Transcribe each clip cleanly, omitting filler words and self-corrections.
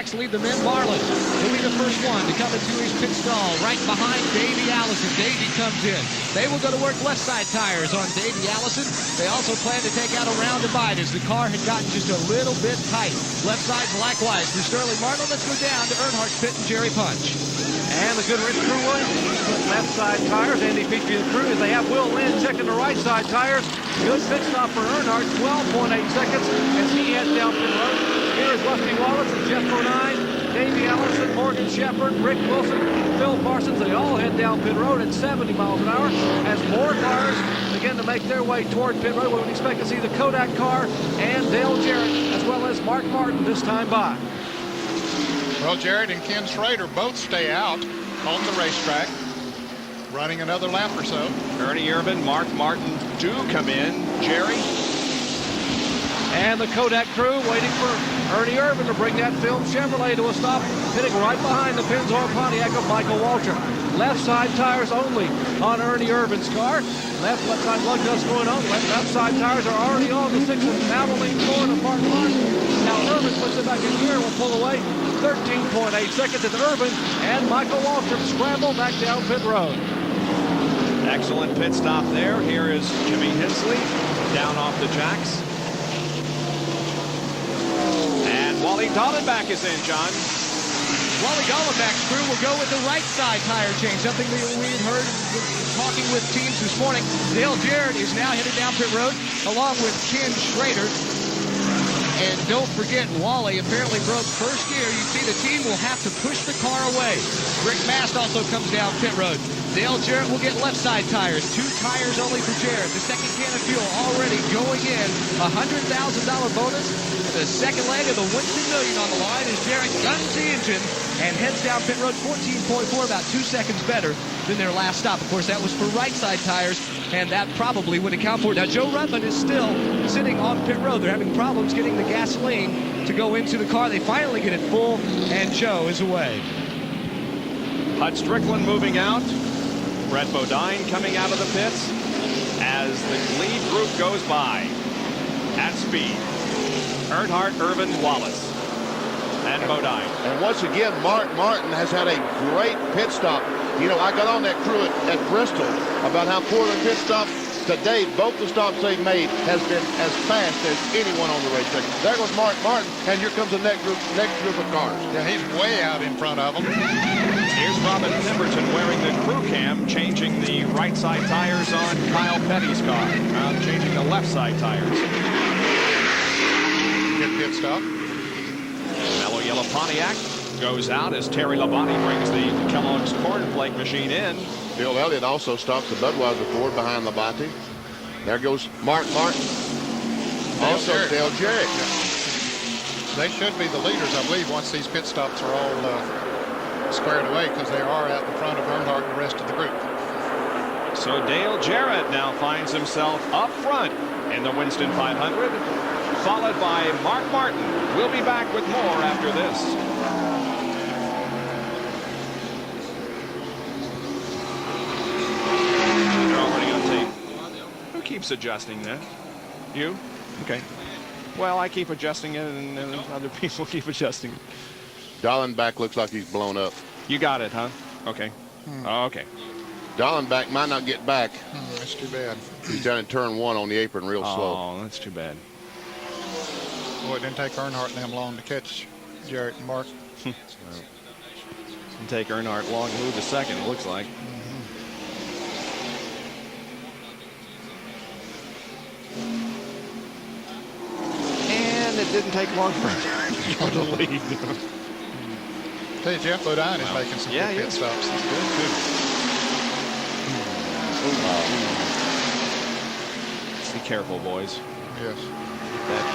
racetracks lead the men. Marlin will be the first one to come into his pit stall right behind Davey Allison. Davey comes in. They will go to work left side tires on Davey Allison. They also plan to take out a round divide as the car had gotten just a little bit tight. Left side's likewise for Sterling Marlin. Let's go down to Earnhardt's pit and Jerry Punch. And the Goodrich crew put left side tires. Andy Petrie, the crew, as they have Will Lynn checking the right side tires. Good pit stop for Earnhardt, 12.8 seconds as he heads down pit road. Here is Rusty Wallace and Jeff Bodine, Davey Allison, Morgan Shepherd, Rick Wilson, Phil Parsons. They all head down pit road at 70 miles an hour as more cars begin to make their way toward pit road. We would expect to see the Kodak car and Dale Jarrett as well as Mark Martin this time by. Well, Jarrett and Ken Schrader both stay out on the racetrack, running another lap or so. Ernie Irvan, Mark Martin do come in. Jerry. And the Kodak crew waiting for Ernie Irvan to bring that film Chevrolet to a stop, hitting right behind the Pennzoil Pontiac of Michael Waltrip. Left side tires only on Ernie Irvan's car. Left side lug nuts going on. Left side tires are already on the 6 of Abilene Ford of Mark Martin. Now Irvan puts it back in gear and will pull away. 13.8 seconds as Irvan and Michael Waltrip scramble back down pit road. Excellent pit stop there. Here is Jimmy Hensley down off the jacks. And Wally Dallenbach is in, John. Wally Dallenbach's crew will go with the right side tire change, something that we had heard talking with teams this morning. Dale Jarrett is now headed down pit road along with Ken Schrader. And don't forget, Wally apparently broke first gear. You see the team will have to push the car away. Rick Mast also comes down pit road. Dale Jarrett will get left side tires. 2 tires only for Jarrett. The second can of fuel already going in. $100,000 bonus. The second leg of the Winston Million on the line as Jarrett guns the engine and heads down pit road. 14.4, about 2 seconds better than their last stop. Of course, that was for right side tires, and that probably would account for it. Now, Joe Ruttman is still sitting on pit road. They're having problems getting the gasoline to go into the car. They finally get it full, and Joe is away. Hut Strickland moving out. Brett Bodine coming out of the pits as the lead group goes by at speed. Earnhardt, Irvan, Wallace, and Bodine. And once again, Mark Martin has had a great pit stop. You know, I got on that crew at Bristol about how poor the pit stop. Today, both the stops they've made has been as fast as anyone on the racetrack. There goes Mark Martin, and here comes the next group of cars. Yeah, he's way out in front of them. Here's Robin Pemberton wearing the crew cam, changing the right side tires on Kyle Petty's car. Changing the left side tires. Good pit stop. Mellow yellow Pontiac goes out as Terry Labonte brings the Kellogg's cornflake machine in. Bill Elliott also stops the Budweiser Ford behind Labonte. There goes Mark Martin. Also Dale Jarrett. They should be the leaders, I believe, once these pit stops are all squared away, because they are out in front of Earnhardt and the rest of the group. So Dale Jarrett now finds himself up front in the Winston 500, followed by Mark Martin. We'll be back with more after this. Keeps adjusting that. You? Okay. Well, I keep adjusting it, and other people keep adjusting it. Dallenbach looks like he's blown up. You got it, huh? Okay. Okay. Dallenbach might not get back. That's too bad. He's down in turn 1 on the apron real slow. Oh, that's too bad. Boy, it didn't take Earnhardt and them long to catch Jarrett and Mark. Didn't take Earnhardt long to move the second, it looks like. It didn't take long for him to lead. Tell you, Jeff Bodine is making some good pit stops. That's good. Be careful, boys. Yes. That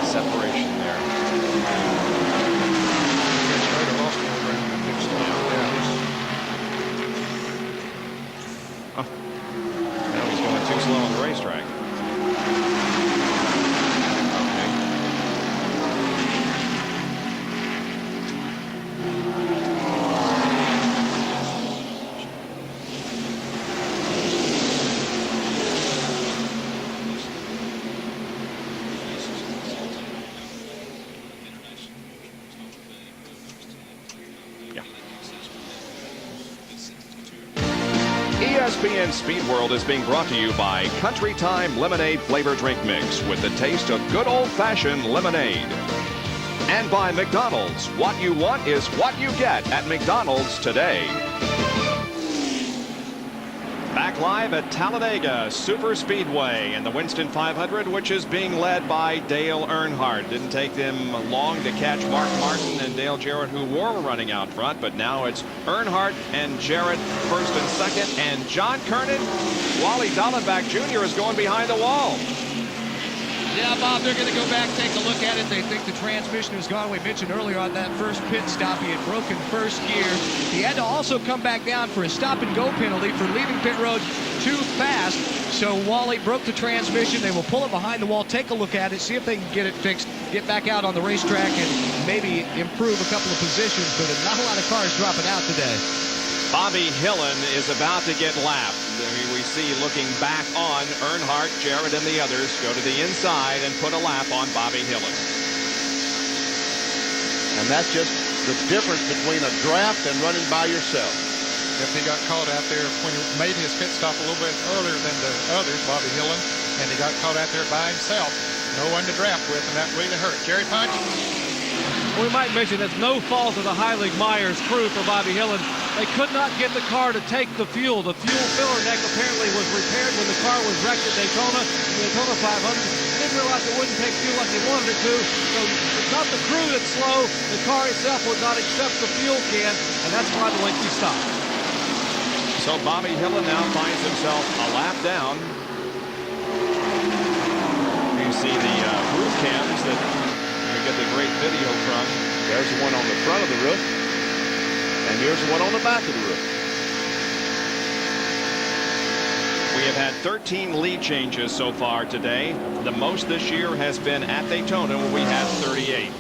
separation there. Now he's going too slow on the racetrack. ESPN Speed World is being brought to you by Country Time Lemonade Flavor Drink Mix with the taste of good old-fashioned lemonade. And by McDonald's. What you want is what you get at McDonald's today. Back live at Talladega Superspeedway in the Winston 500, which is being led by Dale Earnhardt. Didn't take them long to catch Mark Martin and Dale Jarrett, who were running out front, but now it's Earnhardt and Jarrett first and second, and John Kernan, Wally Dallenbach Jr. is going behind the wall. Yeah, Bob, they're going to go back, take a look at it. They think the transmission is gone. We mentioned earlier on that first pit stop, he had broken first gear. He had to also come back down for a stop-and-go penalty for leaving pit road too fast. So Wally broke the transmission. They will pull it behind the wall, take a look at it, see if they can get it fixed, get back out on the racetrack, and maybe improve a couple of positions. But not a lot of cars dropping out today. Bobby Hillin is about to get lapped. We see looking back on Earnhardt, Jarrett, and the others go to the inside and put a lap on Bobby Hillin. And that's just the difference between a draft and running by yourself. If he got caught out there when he made his pit stop a little bit earlier than the others, Bobby Hillin, and he got caught out there by himself, no one to draft with, and that really hurt. Jerry Punch? We might mention that's no fault of the Heilig-Myers crew for Bobby Hillin. They could not get the car to take the fuel. The fuel filler neck apparently was repaired when the car was wrecked at Daytona, the Daytona 500. They didn't realize it wouldn't take fuel like they wanted it to. So it's not the crew that's slow. The car itself would not accept the fuel can, and that's why the lengthy stop. So Bobby Hillin now finds himself a lap down. You see the roof cams that we get the great video from. There's the one on the front of the roof, and here's the one on the back of the roof. We have had 13 lead changes so far today. The most this year has been at Daytona, where we had 38.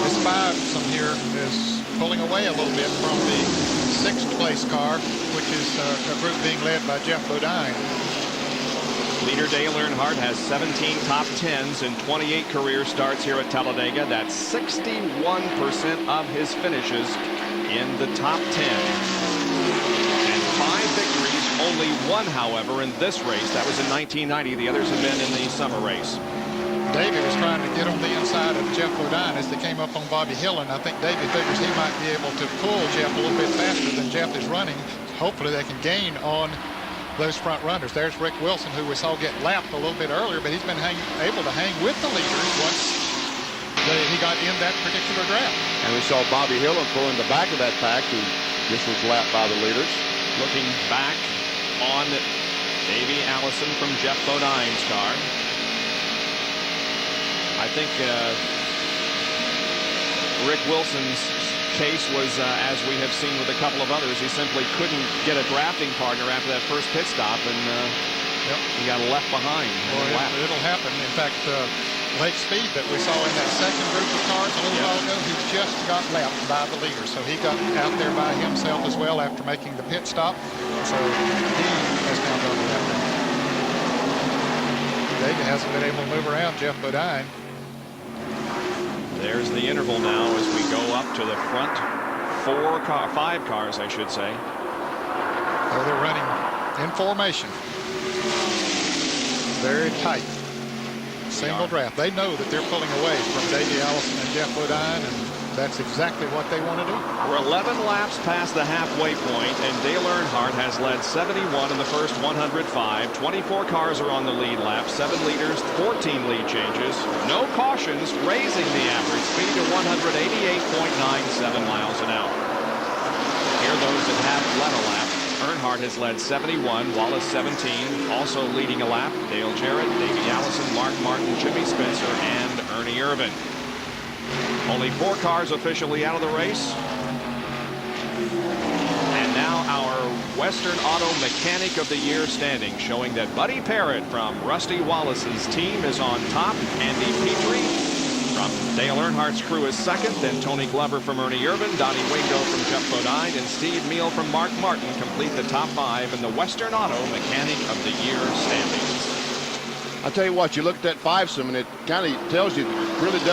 This fivesome here is pulling away a little bit from the sixth place car, which is a group being led by Jeff Bodine. Leader Dale Earnhardt has 17 top 10s and 28 career starts here at Talladega. That's 61% of his finishes in the top 10. And 5 victories, only 1, however, in this race. That was in 1990. The others have been in the summer race. Davey was trying to get on the inside of Jeff Bodine as they came up on Bobby Hillin. I think Davey figures he might be able to pull Jeff a little bit faster than Jeff is running. Hopefully they can gain on those front runners. There's Rick Wilson, who we saw get lapped a little bit earlier, but he's been able to hang with the leaders once he got in that particular draft. And we saw Bobby Hillin pull in the back of that pack, who just was lapped by the leaders. Looking back on Davey Allison from Jeff Bodine's car. I think Rick Wilson's case was, as we have seen with a couple of others, he simply couldn't get a drafting partner after that first pit stop, and he got left behind. Well, it'll happen. In fact, Lake Speed that we saw in that second group of cars a little while ago, he just got lapped by the leader. So he got out there by himself as well after making the pit stop. So he has now gone to that. David hasn't been able to move around Jeff Bodine. There's the interval now as we go up to the front 5 cars, I should say. Oh, they're running in formation. Very tight. Single draft. They know that they're pulling away from Davey Allison and Jeff Bodine, and that's exactly what they want to do. We're 11 laps past the halfway point, and Dale Earnhardt has led 71 in the first 105. 24 cars are on the lead lap, 7 leaders, 14 lead changes. No cautions, raising the average speed to 188.97 miles an hour. Here, those that have led a lap. Earnhardt has led 71, Wallace 17, also leading a lap. Dale Jarrett, Davey Allison, Mark Martin, Jimmy Spencer, and Ernie Irvan. Only 4 cars officially out of the race. And now our Western Auto Mechanic of the Year standing, showing that Buddy Parrott from Rusty Wallace's team is on top. Andy Petrie from Dale Earnhardt's crew is second. Then Tony Glover from Ernie Irvan, Donnie Wingo from Jeff Bodine, and Steve Meal from Mark Martin complete the top 5 in the Western Auto Mechanic of the Year standings. I'll tell you what, you look at that fivesome, and it kind of tells you, it really does